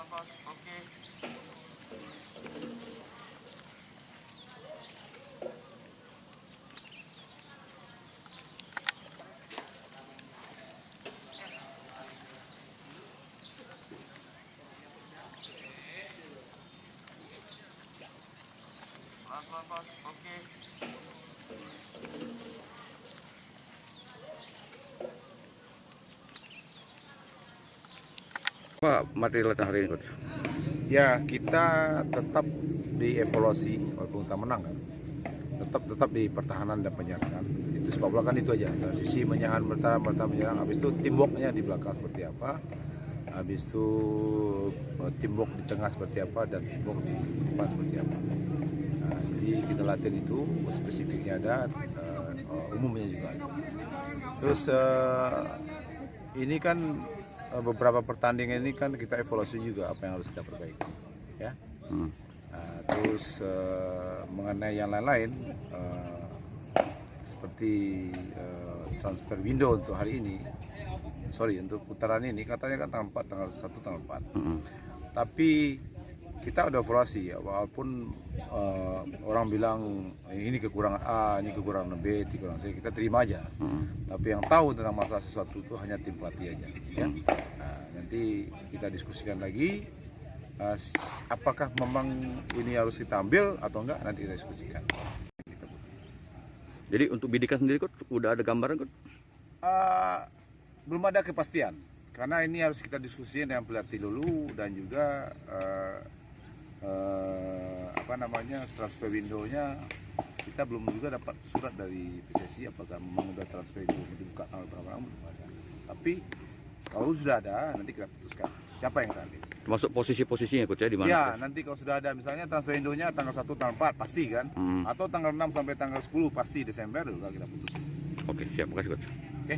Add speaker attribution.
Speaker 1: Oke. Pelan-pelan, Bos. Oke.
Speaker 2: Apa materi latihan hari ini, Coach?
Speaker 3: Ya, kita tetap dievaluasi walaupun kita menang kan. Tetap di pertahanan dan penyerangan. Itu sepak bola kan itu aja. Transisi menyerang, bertahan menyerang. Habis itu teamworknya di belakang seperti apa. Habis itu teamwork di tengah seperti apa dan teamwork di depan seperti apa. Nah, jadi kita latihan itu spesifiknya ada, umumnya juga ada. Terus ini kan beberapa pertandingan ini kan kita evaluasi juga apa yang harus kita perbaiki, ya. Nah, terus mengenai yang lain-lain seperti transfer window untuk hari ini, untuk putaran ini katanya kan tanggal 4, tanggal 1, tanggal 4. Tapi kita udah evaluasi ya, walaupun orang bilang ini kekurangan A, ini kekurangan B, kekurangan C, kita terima aja. Tapi yang tahu tentang masalah sesuatu itu hanya tim pelatih aja, ya. Nah, nanti kita diskusikan lagi apakah memang ini harus kita ambil atau enggak, nanti kita diskusikan.
Speaker 2: Jadi untuk bidikan sendiri, Coach, udah ada gambaran, Coach?
Speaker 3: Belum ada kepastian, karena ini harus kita diskusikan dengan pelatih dulu dan juga transfer window-nya kita belum juga dapat surat dari PSSI apakah memang sudah transfer itu dibuka tanggal berapa, belum ada. Tapi kalau sudah ada, nanti kita putuskan siapa yang kita ambil.
Speaker 2: Termasuk posisi-posisinya, Coach, ya, di mana?
Speaker 3: Ya, nanti kalau sudah ada misalnya transfer window-nya tanggal 1, tanggal 4 pasti kan, atau tanggal 6 sampai tanggal 10 pasti Desember juga kita putus.
Speaker 2: Oke, siap, makasih, Coach.
Speaker 3: Oke.